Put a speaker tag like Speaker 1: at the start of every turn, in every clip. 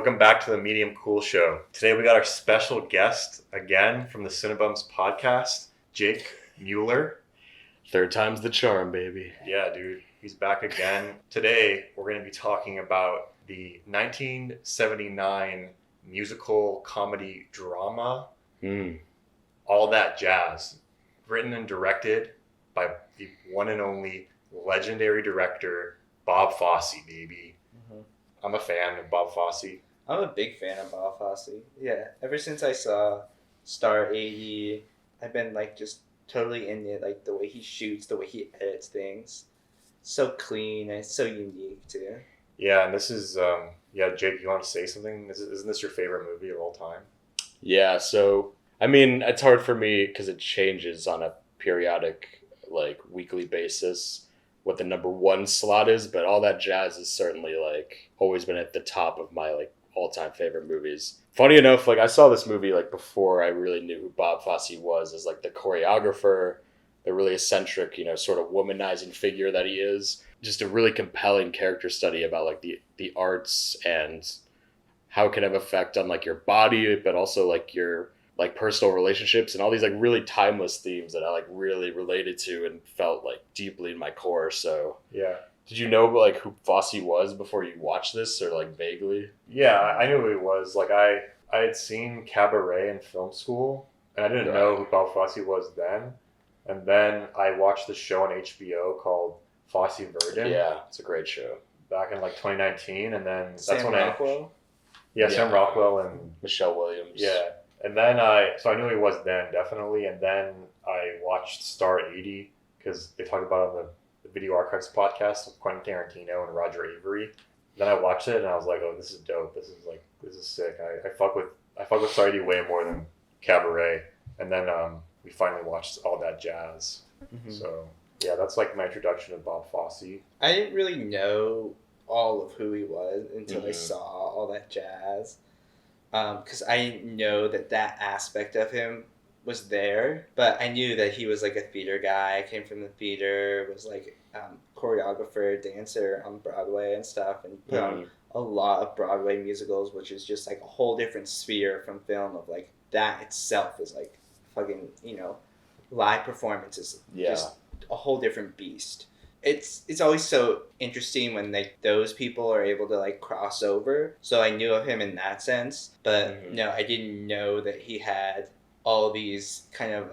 Speaker 1: Welcome back to the Medium Cool Show. Today we got our special guest again from the Cinebums Podcast, Jake Mueller.
Speaker 2: Third time's the charm, baby.
Speaker 1: Yeah, dude. He's back again. Today we're going to be talking about the 1979 musical comedy drama, All That Jazz, written and directed by the one and only legendary director, Bob Fosse, baby. I'm a fan of Bob Fosse.
Speaker 3: I'm a big fan of Bob Fosse. Yeah, ever since I saw Star 80, I've been like just totally in it. Like the way he shoots, the way he edits things, so clean and so unique too.
Speaker 1: Yeah, and this is Jake, you want to say something? Isn't this your favorite movie of all time?
Speaker 2: Yeah, so I mean, it's hard for me because it changes on a periodic, like weekly basis what the number one slot is, but All That Jazz is certainly like always been at the top of my like all-time favorite movies. Funny enough, like I saw this movie like before I really knew who Bob Fosse was as like the choreographer, the really eccentric, sort of womanizing figure that he is. Just a really compelling character study about like the arts and how it can have effect on like your body, but also like your like personal relationships and all these like really timeless themes that I like really related to and felt like deeply in my core. So
Speaker 1: yeah.
Speaker 2: Did you know like who Fosse was before you watched this, or like vaguely?
Speaker 1: Yeah, I knew who he was. Like I had seen Cabaret in film school, and I didn't know who Bob Fosse was then. And then I watched the show on HBO called Fosse Verdon.
Speaker 2: Yeah, it's a great show.
Speaker 1: Back in like 2019, and then that's
Speaker 3: Sam
Speaker 1: when
Speaker 3: Rockwell?
Speaker 1: Sam Rockwell and
Speaker 2: Michelle Williams.
Speaker 1: Yeah. And then so I knew he was then, definitely. And then I watched Star 80 because they talked about it on the Video Archives podcast with Quentin Tarantino and Roger Avery. Then I watched it and I was like, oh, this is dope. This is sick. I fuck with Star 80 way more than Cabaret. And then we finally watched All That Jazz. Mm-hmm. So yeah, that's like my introduction to Bob Fosse.
Speaker 3: I didn't really know all of who he was until I saw All That Jazz. Because I know that aspect of him was there, but I knew that he was like a theater guy. I came from the theater, was like choreographer, dancer on Broadway and stuff, and put on a lot of Broadway musicals, which is just like a whole different sphere from film. Of like that itself is like fucking live performances, just a whole different beast. It's always so interesting when like those people are able to like cross over. So I knew of him in that sense, but no, I didn't know that he had all these kind of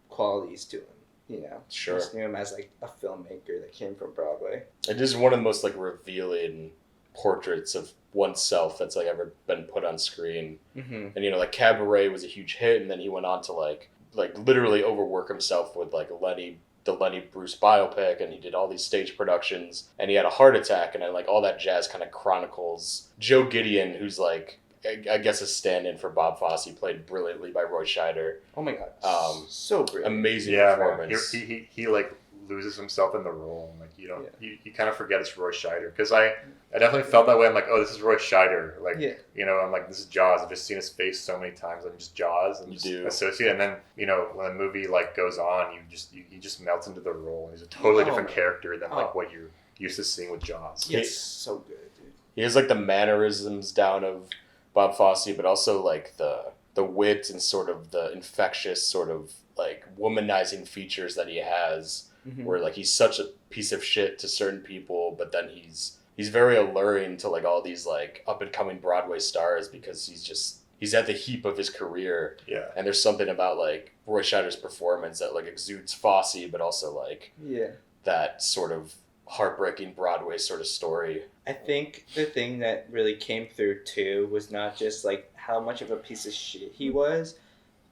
Speaker 3: qualities to him.
Speaker 2: Sure.
Speaker 3: I just knew him as like a filmmaker that came from Broadway.
Speaker 2: It is one of the most like revealing portraits of oneself that's like ever been put on screen. And like Cabaret was a huge hit, and then he went on to like literally overwork himself with like the Lenny Bruce biopic, and he did all these stage productions, and he had a heart attack, and then like All That Jazz kind of chronicles Joe Gideon, who's like I guess a stand-in for Bob Fosse, played brilliantly by Roy Scheider.
Speaker 3: Oh my god, so brilliant.
Speaker 2: Amazing performance.
Speaker 1: Man. He like loses himself in the role, and like you kind of forget it's Roy Scheider, because I definitely felt that way. I'm like, oh, this is Roy Scheider, like I'm like, this is Jaws. I've just seen his face so many times. I'm just Jaws and just associate, and then when the movie like goes on, he just melts into the role, and he's a totally different character than like what you're used to seeing with Jaws.
Speaker 3: Yes, so good, dude.
Speaker 2: He has like the mannerisms down of Bob Fosse, but also like the wit and sort of the infectious sort of like womanizing features that he has, where like he's such a piece of shit to certain people, but then he's very alluring to like all these like up and coming Broadway stars, because he's at the heap of his career. Yeah. And there's something about like Roy Scheider's performance that like exudes Fosse, but also like that sort of heartbreaking Broadway sort of story.
Speaker 3: I think the thing that really came through too was not just like how much of a piece of shit he was,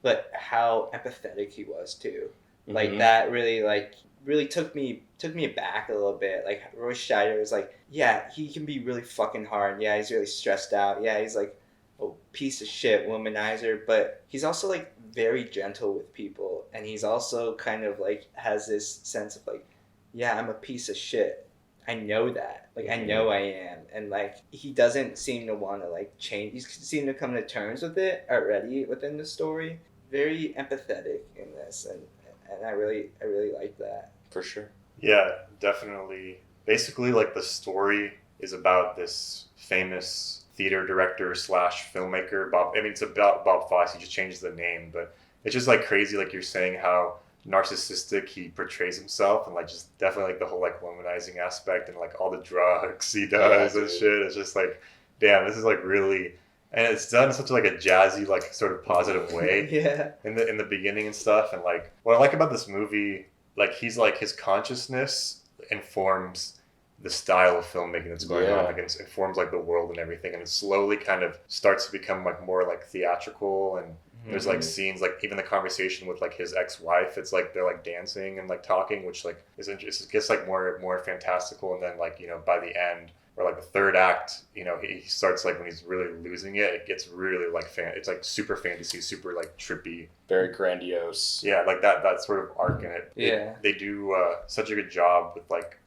Speaker 3: but how empathetic he was too. Like that really took me aback a little bit. Like Roy Scheider is like, yeah, he can be really fucking hard. Yeah, he's really stressed out. Yeah, he's like a piece of shit womanizer, but he's also like very gentle with people, and he's also kind of like has this sense of like, yeah, I'm a piece of shit. I know that. Like, I know I am. And, like, he doesn't seem to want to, like, change. He seems to come to terms with it already within the story. Very empathetic in this. And I really like that.
Speaker 2: For sure.
Speaker 1: Yeah, definitely. Basically, like, the story is about this famous theater director slash filmmaker. Bob. I mean, it's about Bob Fosse. He just changes the name, but it's just like crazy. Like you're saying, how narcissistic he portrays himself, and like just definitely like the whole like womanizing aspect and like all the drugs he does and shit. It's just like, damn, this is like really. And it's done in such like a jazzy, like sort of positive way.
Speaker 3: Yeah.
Speaker 1: In the beginning and stuff, and like what I like about this movie, like he's like his consciousness informs the style of filmmaking that's going on. Like it informs like the world and everything, and it slowly kind of starts to become like more like theatrical. And there's like scenes, like even the conversation with like his ex-wife. It's like they're like dancing and like talking, which like is interesting. It gets like more fantastical, and then like by the end. Or like the third act, he starts like when he's really losing it. It gets really like it's like super fantasy, super like trippy,
Speaker 2: very grandiose.
Speaker 1: Yeah, like that sort of arc in it.
Speaker 3: Yeah,
Speaker 1: they do such a good job with like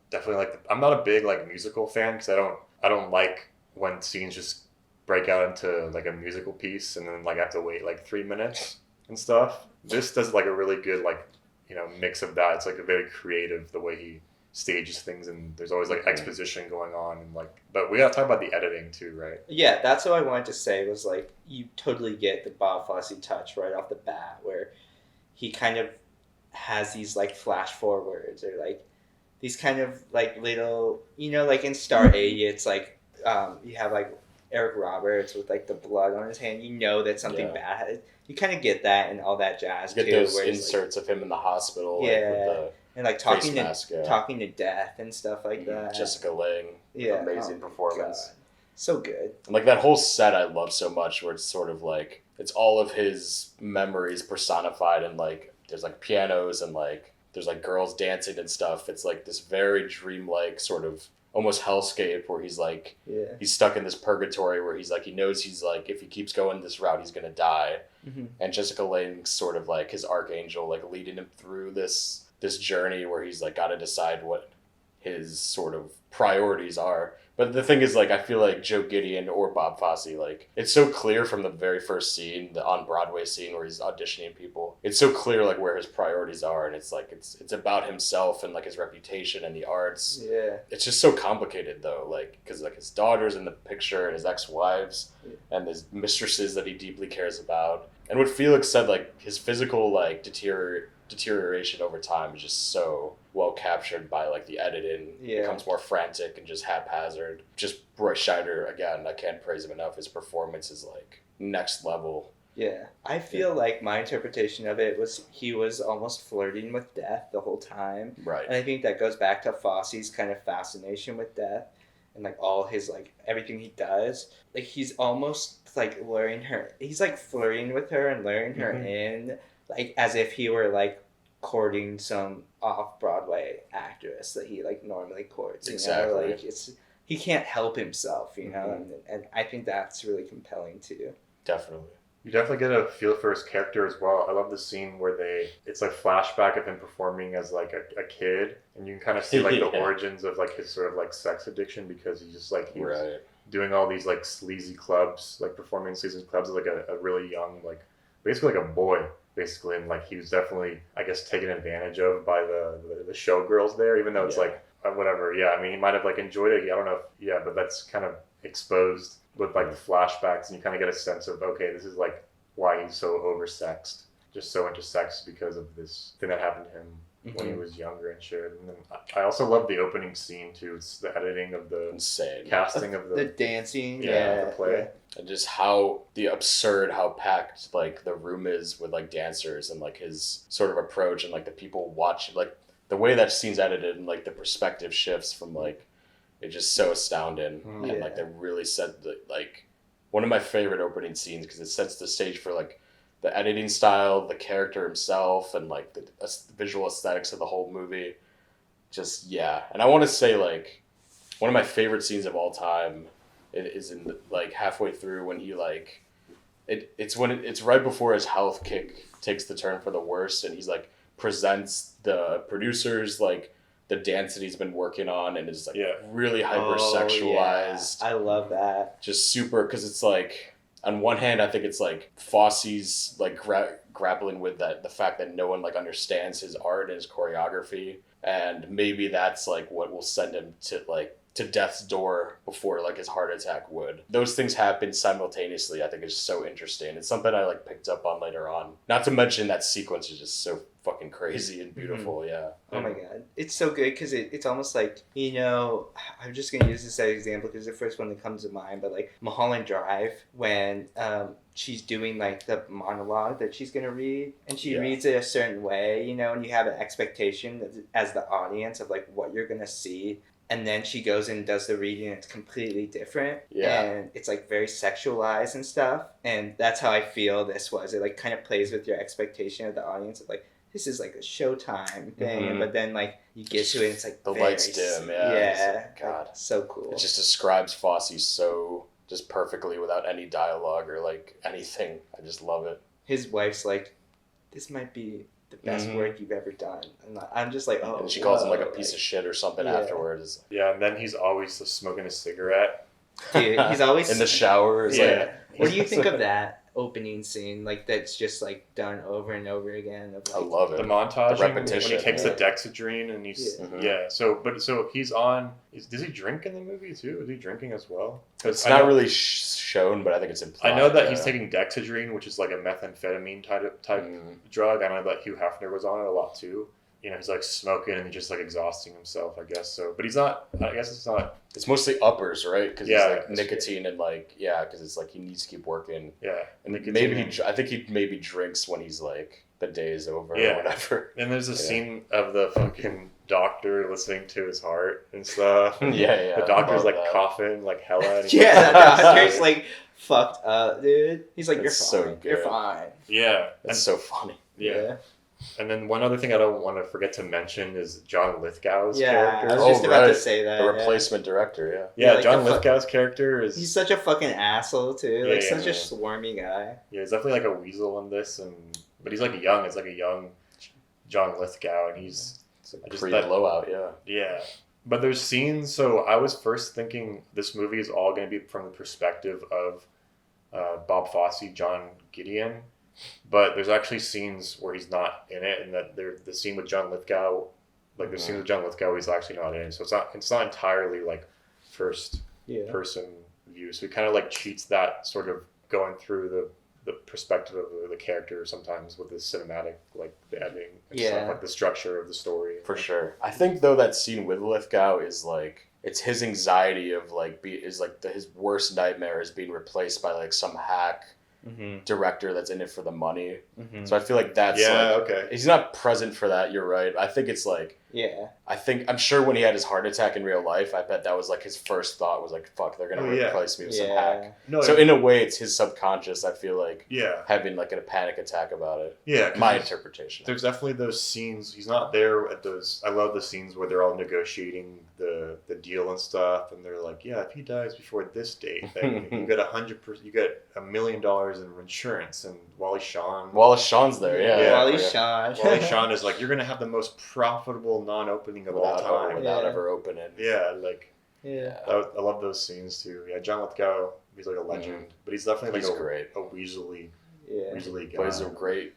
Speaker 1: definitely like I'm not a big like musical fan because I don't like when scenes just break out into like a musical piece and then like I have to wait like 3 minutes and stuff. This does like a really good like mix of that. It's like a very creative the way he stages things, and there's always like exposition going on, and like, but we gotta talk about the editing too, right?
Speaker 3: Yeah, that's what I wanted to say was like you totally get the Bob Fosse touch right off the bat, where he kind of has these like flash forwards or like these kind of like little, like in Star 80, it's like you have like Eric Roberts with like the blood on his hand, that something bad. You kind of get that and all that jazz.
Speaker 2: You get those inserts of him in the hospital,
Speaker 3: yeah.
Speaker 2: Like, with the
Speaker 3: and like talking to death and stuff like that.
Speaker 2: Jessica Lange, amazing performance.
Speaker 3: God. So good.
Speaker 2: And like that whole set I love so much, where it's sort of like it's all of his memories personified, and like there's like pianos and like there's like girls dancing and stuff. It's like this very dreamlike sort of almost hellscape where he's like he's stuck in this purgatory where he's like he knows he's like if he keeps going this route he's gonna die. And Jessica Lange's sort of like his archangel, like leading him through this journey where he's like got to decide what his sort of priorities are. But the thing is, like, I feel like Joe Gideon or Bob Fosse, like, it's so clear from the very first scene, the on Broadway scene where he's auditioning people. It's so clear, like, where his priorities are, and it's like it's about himself and like his reputation and the arts.
Speaker 3: Yeah,
Speaker 2: it's just so complicated though, like, because like his daughter's in the picture and his ex-wives and his mistresses that he deeply cares about. And what Felix said, like, his physical like deterioration over time is just so well captured by like the editing. It becomes more frantic and just haphazard. Just Roy Scheider, again, I can't praise him enough. His performance is like next level.
Speaker 3: Yeah, I feel like my interpretation of it was he was almost flirting with death the whole time.
Speaker 2: Right.
Speaker 3: And I think that goes back to Fosse's kind of fascination with death and like all his like everything he does. Like he's almost like luring her. He's like flirting with her and luring her in, like as if he were like courting some off-Broadway actress that he like normally courts.
Speaker 2: Exactly.
Speaker 3: Like he can't help himself, and I think that's really compelling too.
Speaker 2: Definitely.
Speaker 1: You definitely get a feel for his character as well. I love the scene where it's like flashback of him performing as like a kid, and you can kind of see like the origins of like his sort of like sex addiction, because he's just like was doing all these like sleazy clubs, like performing in sleazy clubs as like a really young, like basically like a boy. Basically, and like he was definitely, I guess, taken advantage of by the showgirls there, even though it's like whatever. Yeah, I mean, he might have like enjoyed it. I don't know. But that's kind of exposed with like the flashbacks, and you kind of get a sense of, okay, this is like why he's so oversexed, just so into sex because of this thing that happened to him when he was younger and shit. And then I also love the opening scene too. It's the editing of the casting of
Speaker 3: the dancing,
Speaker 1: the play.
Speaker 2: And just how how packed like the room is with like dancers, and like his sort of approach, and like the people watching, like the way that scene's edited, and like the perspective shifts from like it's just so astounding. And like they really set like one of my favorite opening scenes, because it sets the stage for like the editing style, the character himself, and like the visual aesthetics of the whole movie. Just and I want to say like one of my favorite scenes of all time. It is in like halfway through when he like it's right before his health kick takes the turn for the worst, and he's like presents the producers like the dance that he's been working on, and is like really hypersexualized.
Speaker 3: I love that.
Speaker 2: Just super, because it's like on one hand I think it's like Fosse's like grappling with the fact that no one like understands his art and his choreography, and maybe that's like what will send him to to death's door before like his heart attack would. Those things happen simultaneously. I think is so interesting. It's something I like picked up on later on. Not to mention that sequence is just so fucking crazy and beautiful. Yeah.
Speaker 3: Oh my god, it's so good because it's almost like, you know, I'm just gonna use this as an example because it's the first one that comes to mind. But like Mulholland Drive, when she's doing like the monologue that she's gonna read, and she reads it a certain way, you know, and you have an expectation as the audience of like what you're gonna see. And then she goes and does the reading and it's completely different.
Speaker 2: Yeah.
Speaker 3: And it's like very sexualized and stuff. And that's how I feel this was. It like kind of plays with your expectation of the audience of like, this is like a Showtime thing.
Speaker 2: Mm-hmm.
Speaker 3: But then like you get to it and it's like
Speaker 2: the
Speaker 3: very
Speaker 2: lights dim. Yeah.
Speaker 3: Yeah.
Speaker 2: Like, God.
Speaker 3: Like, so cool.
Speaker 2: It just describes Fosse so just perfectly without any dialogue or like anything. I just love it.
Speaker 3: His wife's like, this might be the best work you've ever done. And I'm just like, oh.
Speaker 2: And she calls him like a piece of shit or something afterwards.
Speaker 1: Yeah, and then he's always just smoking a cigarette.
Speaker 3: Dude, he's always
Speaker 2: in the shower.
Speaker 1: Yeah.
Speaker 3: What do you think of that opening scene? Like that's just like done over and over again. Of, like,
Speaker 2: I love it.
Speaker 1: The montage,
Speaker 2: The repetition.
Speaker 1: when he takes the Dexedrine and he's So he's on. Does he drink in the movie too? Is he drinking as well?
Speaker 2: It's not really shown, but I think it's implied.
Speaker 1: I know that he's taking Dexedrine, which is like a methamphetamine type drug. I know that Hugh Hefner was on it a lot too. You know, he's like smoking and just like exhausting himself, I guess. So, but he's not. I guess it's not.
Speaker 2: It's mostly uppers, right? Because
Speaker 1: Yeah,
Speaker 2: it's like nicotine and like because it's like he needs to keep working.
Speaker 1: Yeah,
Speaker 2: and maybe I think he maybe drinks when he's like the day is over or whatever.
Speaker 1: And there's a scene of the fucking doctor listening to his heart and stuff.
Speaker 2: Yeah.
Speaker 1: The doctor's like coughing like hella. And
Speaker 3: the doctor's like fucked up, dude. He's like, you're fine.
Speaker 2: So good.
Speaker 3: You're fine.
Speaker 1: Yeah,
Speaker 2: that's so funny.
Speaker 1: Yeah. And then one other thing I don't want to forget to mention is John Lithgow's character.
Speaker 3: I was just about to say that.
Speaker 2: The replacement director,
Speaker 1: Yeah,
Speaker 3: like
Speaker 1: John Lithgow's character is...
Speaker 3: He's such a fucking asshole, too. Such a swarmy guy.
Speaker 1: Yeah, he's definitely like a weasel in this, but he's like young. It's like a young John Lithgow, and he's...
Speaker 2: It's a blowout,
Speaker 1: Yeah. But there's scenes... So I was first thinking this movie is all going to be from the perspective of Bob Fosse, John Gideon. But there's actually scenes where he's not in it, and that the scene with John Lithgow, like the scene with John Lithgow, he's actually not in. So it's not entirely like first person view. So he kind of like cheats that sort of going through the perspective of the character sometimes with the cinematic, like the editing and stuff, like the structure of the story.
Speaker 2: For sure. I think though that scene with Lithgow is like it's his anxiety of like his worst nightmare is being replaced by like some hack. Director that's in it for the money. So I feel like that's he's not present for that. You're right. I think it's like I'm sure when he had his heart attack in real life, I bet that was like his first thought was like, fuck, they're gonna replace me with some hack. So in a way it's his subconscious, I feel like having like a panic attack about it. My interpretation.
Speaker 1: There's definitely those scenes. He's not there at those. I love the scenes where they're all negotiating the deal and stuff, and they're like, if he dies before this date, then you get 100%, you get $1 million in insurance. And Wallace Shawn's
Speaker 3: there. Wallace
Speaker 1: Shawn is like, you're gonna have the most profitable non-opening of all time
Speaker 2: without ever opening.
Speaker 1: I love those scenes too. John Lithgow, he's like a legend, but he's definitely like a weaselly guy.
Speaker 2: But he's a great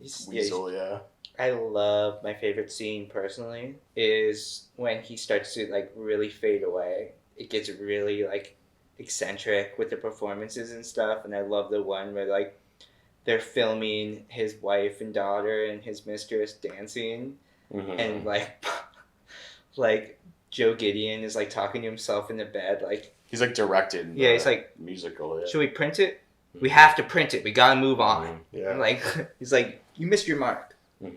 Speaker 2: weasel.
Speaker 3: I love, my favorite scene personally is when he starts to like really fade away. It gets really like eccentric with the performances and stuff, and I love the one where like they're filming his wife and daughter and his mistress dancing, and like Joe Gideon is like talking to himself in the bed, like
Speaker 2: he's like directed.
Speaker 3: He's like
Speaker 2: musical.
Speaker 3: Should we print it? We have to print it. We gotta move on. And like he's like, you missed your mark. All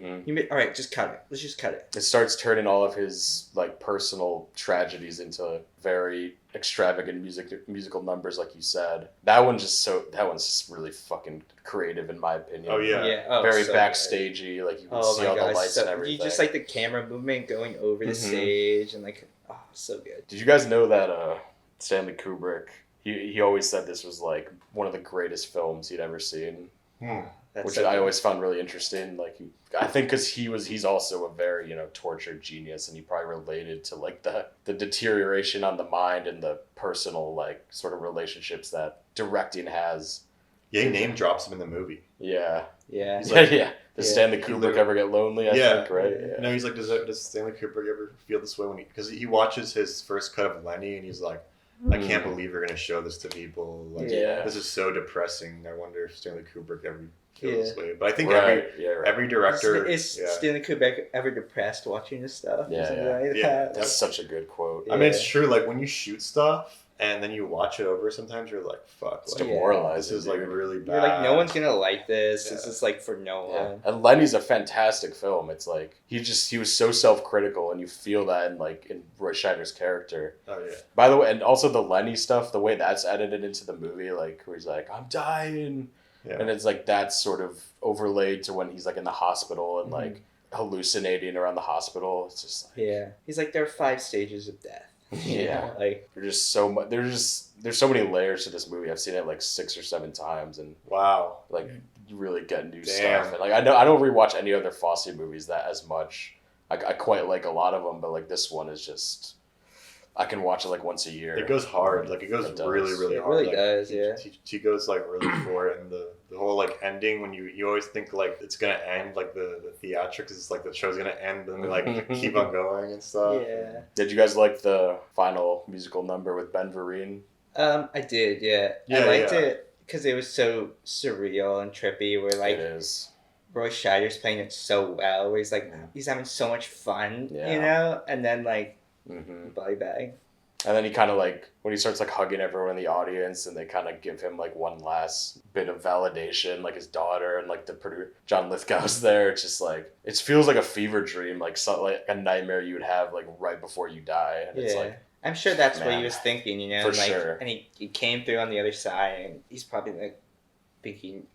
Speaker 3: right, just cut it. Let's just cut it.
Speaker 2: It starts turning all of his like personal tragedies into very extravagant musical numbers, like you said. That one's just really fucking creative in my opinion. Very
Speaker 3: so
Speaker 2: backstagey. Good. Like you can see all the lights and everything.
Speaker 3: You just like the camera movement going over the stage and like so good.
Speaker 2: Did you guys know that Stanley Kubrick? He always said this was like one of the greatest films he'd ever seen. Which I always found really interesting. Like, I think because he's also a very, tortured genius, and he probably related to like the deterioration on the mind and the personal like sort of relationships that directing has
Speaker 1: Yeah, he name drops him in the movie.
Speaker 3: Yeah.
Speaker 2: He's like, Does
Speaker 3: Yeah.
Speaker 2: Stanley Kubrick ever get lonely? I think, right? Yeah.
Speaker 1: No, he's like, does Stanley Kubrick ever feel this way because he watches his first cut of Lenny and he's like, I can't believe you're gonna show this to people. Like, this is so depressing. I wonder if Stanley Kubrick ever feels this way. But I think every director
Speaker 3: is Stanley Kubrick ever depressed watching this stuff?
Speaker 2: That's such a good quote.
Speaker 1: I mean, it's true. Like when you shoot stuff and then you watch it over, sometimes you're like, "Fuck,
Speaker 2: it's demoralizing."
Speaker 1: This is like really bad.
Speaker 3: You're like, no one's gonna like this. This is like for no one.
Speaker 2: And Lenny's a fantastic film. It's like he was so self-critical, and you feel that in Roy Scheider's character.
Speaker 1: Oh yeah.
Speaker 2: By the way, and also the Lenny stuff, the way that's edited into the movie, like where he's like, "I'm dying." Yeah. And it's like that's sort of overlaid to when he's like in the hospital and like hallucinating around the hospital. It's just like
Speaker 3: he's like, there are 5 stages of death. Like
Speaker 2: there's just so much. There's so many layers to this movie. I've seen it like 6 or 7 times, and like you really get new stuff. And like I don't rewatch any other Fosse movies that as much. I quite like a lot of them, but like this one is just. I can watch it like once a year.
Speaker 1: It goes hard. Like it goes really, really hard.
Speaker 3: It really
Speaker 1: like,
Speaker 3: does, yeah.
Speaker 1: He goes like really for it, and the whole like ending when you always think like it's gonna end, like the theatrics is like the show's gonna end and like keep on going and stuff.
Speaker 3: Yeah.
Speaker 2: Did you guys like the final musical number with Ben Vereen?
Speaker 3: I did, yeah. I liked it because it was so surreal and trippy. Where like
Speaker 2: it is.
Speaker 3: Roy Scheider's playing it so well. Where he's like he's having so much fun, you know, and then like. Body bag.
Speaker 2: And then he kind of like when he starts like hugging everyone in the audience and they kind of give him like one last bit of validation, like his daughter and like the producer John Lithgow's there. It's just like it feels like a fever dream, like a nightmare you would have like right before you die. And it's like
Speaker 3: I'm sure that's what he was thinking, you know,
Speaker 2: for
Speaker 3: like
Speaker 2: sure.
Speaker 3: And he came through on the other side and he's probably like thinking,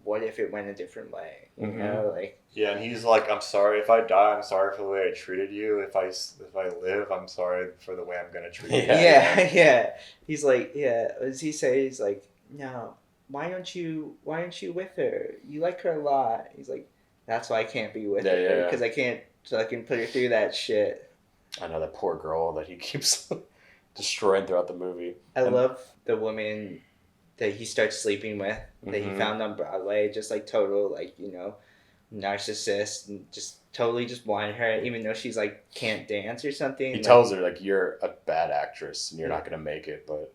Speaker 3: what if it went a different way? You know, like
Speaker 1: and he's like, I'm sorry if I die. I'm sorry for the way I treated you. If I live, I'm sorry for the way I'm gonna treat you.
Speaker 3: Yeah. He's like, what does he say? He's like, no, why aren't you with her? You like her a lot. He's like, that's why I can't be with her because I can't fucking put her through that shit.
Speaker 2: I know that poor girl that he keeps destroying throughout the movie.
Speaker 3: I love the woman that he starts sleeping with that he found on Broadway, just like total like, you know, narcissist and just totally just wanted her even though she's like can't dance or something.
Speaker 2: He tells her like you're a bad actress and you're not gonna make it, but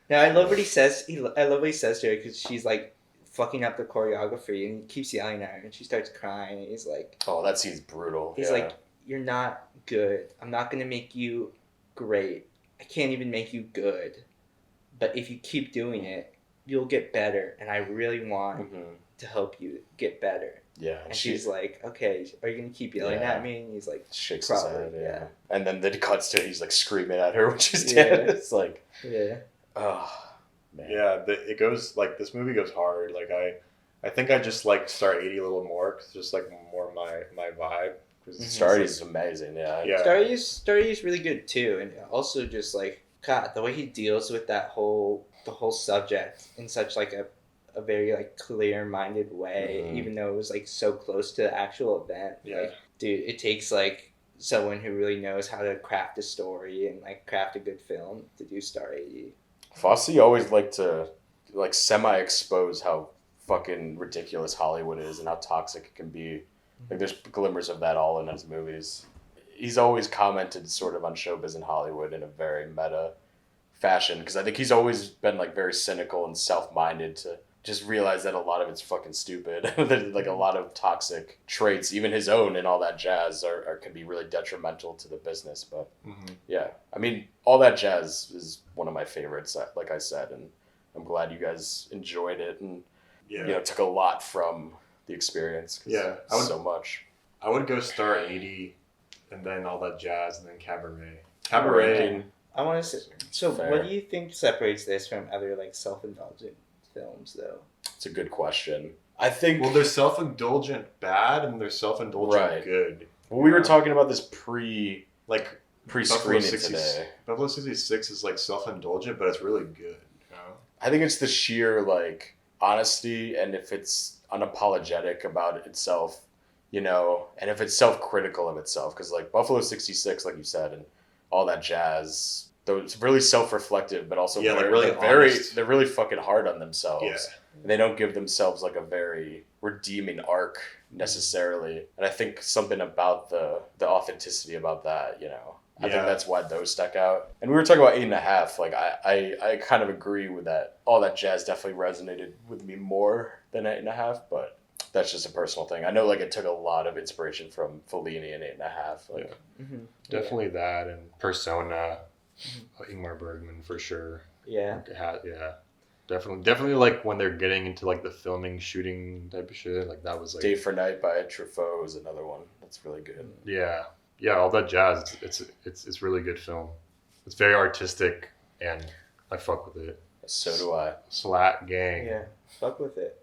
Speaker 3: I love what he says. I love what he says to her because she's like fucking up the choreography and he keeps yelling at her and she starts crying and he's like,
Speaker 2: oh, that scene's brutal.
Speaker 3: He's like, you're not good. I'm not gonna make you great. I can't even make you good. But if you keep doing it, you'll get better. And I really want to help you get better.
Speaker 2: Yeah.
Speaker 3: And she's like, okay, are you going to keep yelling at me? And he's like,
Speaker 2: shakes
Speaker 3: probably,
Speaker 2: his head, And then it cuts to he's like screaming at her when she's dead. It's like, oh, man.
Speaker 1: Yeah, it goes, like, this movie goes hard. Like, I think I just like Star 80 a little more because it's just like more my vibe.
Speaker 2: Star 80 is amazing,
Speaker 3: Star 80 is really good too. And also just like, God, the way he deals with the whole subject in such like a very like clear-minded way, even though it was like so close to the actual event. Like, dude, it takes like someone who really knows how to craft a story and like craft a good film to do Star 80.
Speaker 2: Fosse always liked to like semi-expose how fucking ridiculous Hollywood is and how toxic it can be. Like there's glimmers of that all in his movies. He's always commented sort of on showbiz in Hollywood in a very meta fashion because I think he's always been like very cynical and self-minded to just realize that a lot of it's fucking stupid. Like a lot of toxic traits, even his own and all that jazz can be really detrimental to the business. But I mean, All That Jazz is one of my favorites, like I said, and I'm glad you guys enjoyed it and you know, took a lot from the experience. So much.
Speaker 1: I would go Star 80 and then All That Jazz and then Cabaret.
Speaker 3: I want to say, so fair. What do you think separates this from other like self-indulgent films though?
Speaker 2: It's a good question. I think
Speaker 1: they're self-indulgent bad and they're self-indulgent good.
Speaker 2: Well, we were talking about this pre-screening
Speaker 1: today. Buffalo 66 is like self-indulgent, but it's really good. You know?
Speaker 2: I think it's the sheer like honesty and if it's unapologetic about itself, you know, and if it's self-critical of itself, because like Buffalo 66, like you said, and All That Jazz though it's really self-reflective, but also
Speaker 1: Yeah, like
Speaker 2: very,
Speaker 1: really honest.
Speaker 2: they're really fucking hard on themselves.
Speaker 1: Yeah.
Speaker 2: They don't give themselves like a very redeeming arc necessarily, and I think something about the authenticity about that, you know. I think that's why those stuck out. And we were talking about 8.5. Like I kind of agree with that. All that jazz definitely resonated with me more than 8.5, but that's just a personal thing. I know like it took a lot of inspiration from Fellini and 8.5. Like
Speaker 1: Definitely that and Persona, Ingmar Bergman for sure.
Speaker 3: Yeah.
Speaker 1: Definitely like when they're getting into like the filming, shooting type of shit. Like that was like
Speaker 2: Day for Night by Truffaut is another one that's really good.
Speaker 1: Yeah, all that jazz. It's really good film. It's very artistic, and I fuck with it.
Speaker 2: So do I.
Speaker 1: Slat gang.
Speaker 3: Yeah. Fuck with it.